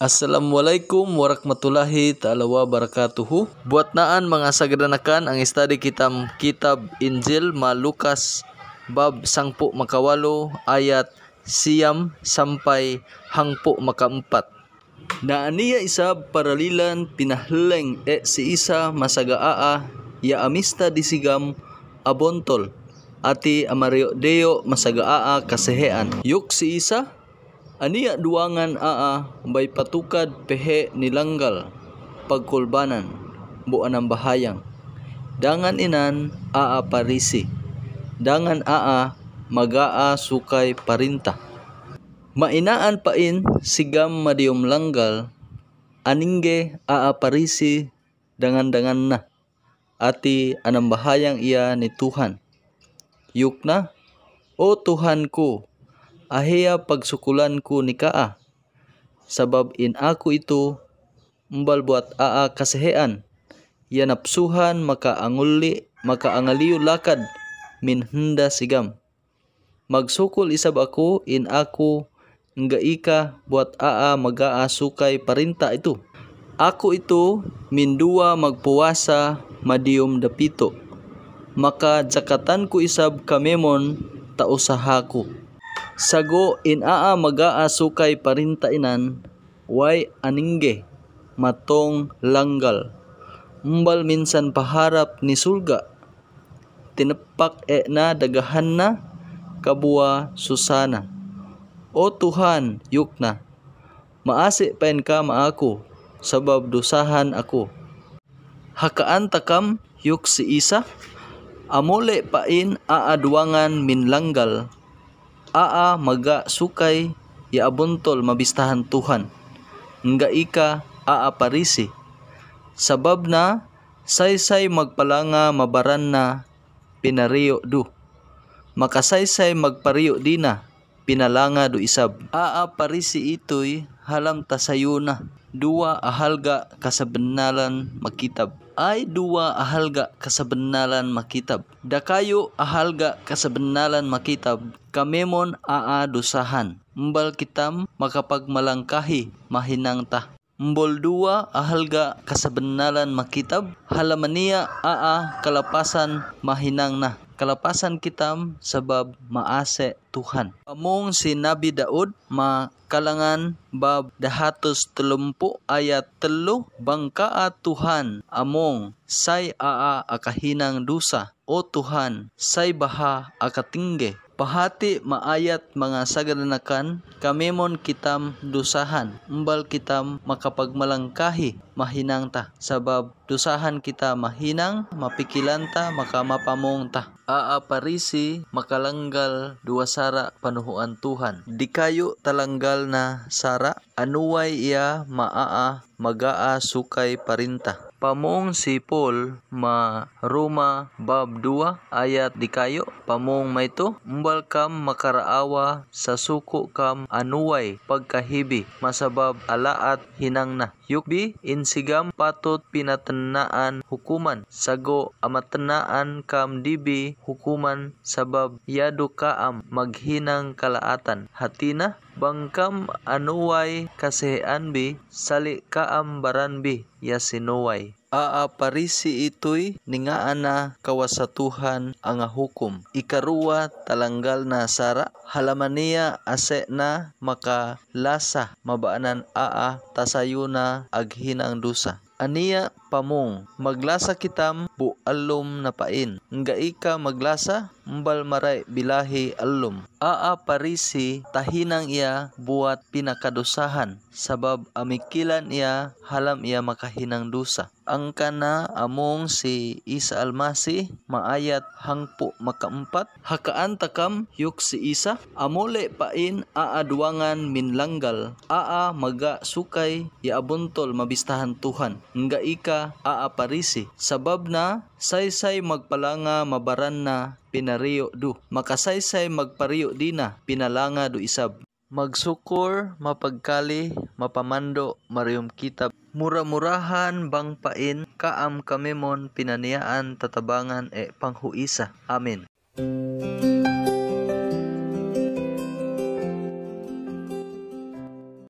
Assalamualaikum warahmatullahi ta'ala wabarakatuhu. Buat naan mga sagdanakan ang study kitab Injil Lukas bab 10 makawalo ayat siyam sampai hangpo makaempat. Na aniya isab paralilan pinahleng si isa masagaa ya amista disigam abontol ati amario deo masagaa kasehean. Yuk si isa aniya duangan bay patukad pehe nilanggal pagkulbanan buan ang bahayang. Dangan inan parisi. Dangan magaa sukay parinta. Mainaan pain sigam madium langgal aningge parisi dangan na. Ati anang bahayang iya ni Tuhan. Yukna, o Tuhan ko, ahiya pagsukulan ko ni kaa. Sabab in ako ito mbal buat kasehean. Ya napsuhan makaangaliyo lakad min henda sigam. Magsukol isab ako in ako nga ika buat magaa sukay parinta ito. Ako ito mindua magpuwasa madium dapito. Maka jakatan ko isab kamemon tausahako. Sago in magaa sukay parinta inan way aningge matong langgal. Mbal minsan paharap ni sulga. Tinepak na dagahan na kabua susana. O Tuhan, yukna, maasi paen ka maako, sabab dosahan ako. Hakaan takam yuk si isa, amole pain duangan min langgal, maga sukay ya abontol mabistahan Tuhan. Nga ika parisi, sabab na saysay magpalanga mabaran na pinariyo do. Makasaysay magpariyo dina pinalanga do isab. Parisi ito'y halam tasayuna. Dua ahalga kasabenalan makitab. Ay dua ahalga kasabenalan makitab. Dakayo ahalga kasabenalan makitab. Kamemon dosahan. Mbal kitam makapagmalangkahi mahinang ta. Mbol dua ahalga kasabenalan makitab. Halamania kalapasan mahinang na. Kalapasan kitam sabab maase Tuhan. Among si Nabi Daud makalangan bab 230 ayat 3 bangkaa Tuhan among say akahinang dusa. O Tuhan say baha akatingge. Pahati maayat mga sagadanakan kamemon kitam dusahan. Mbal kitam makapagmalangkahi mahinang ta. Sabab dusahan kita mahinang mapikilanta makamapamong ta. Parisi makalanggal dua sara panuhuan Tuhan. Di kayo talanggal na sara anuway iya magaa sukay parinta. Pamong si Paul Roma bab 2 ayat di kayo. Pamong mayto mbal kam makaraawa sa suko kam anuway pagkahibi masabab alaat hinang na. Yukbi insigam patot pinatenaan hukuman. Sago amatenaan kam dibi hukuman sabab yado kaam maghinang kalaatan. Hatina bangkam anuway kasehean bi sali kaam baranbi ya sinuway. Parisi ito'y ningaan na kawasatuhan ang hukom. Ikaruwa talanggal na sara halamania ase na makalasa mabaanan tasayuna aghinang dusa. Aniya pamong maglasa kitam bualom na pain. Nga ika maglasa mbal maray bilahi alom. Parisi tahinang iya buat pinakadusahan sabab amikilan iya halam iya makahinang dusa. Ang kana among si Isa Almasi maayat hangpo makaempat. Hakaan takam yuk si Isa amole pain duangan min langgal maga sukay ya abontol mabistahan Tuhan. Nga ika parisi sabab na saysay magpalanga mabaran na pinariyo do. Makasaysay magpariyo dina pinalanga do isab. Magsukor, mapagkali, mapamando, marium kitab. Mura-murahan bang pain, kaam kamemon pinaniyaan tatabangan panghuisa. Amen.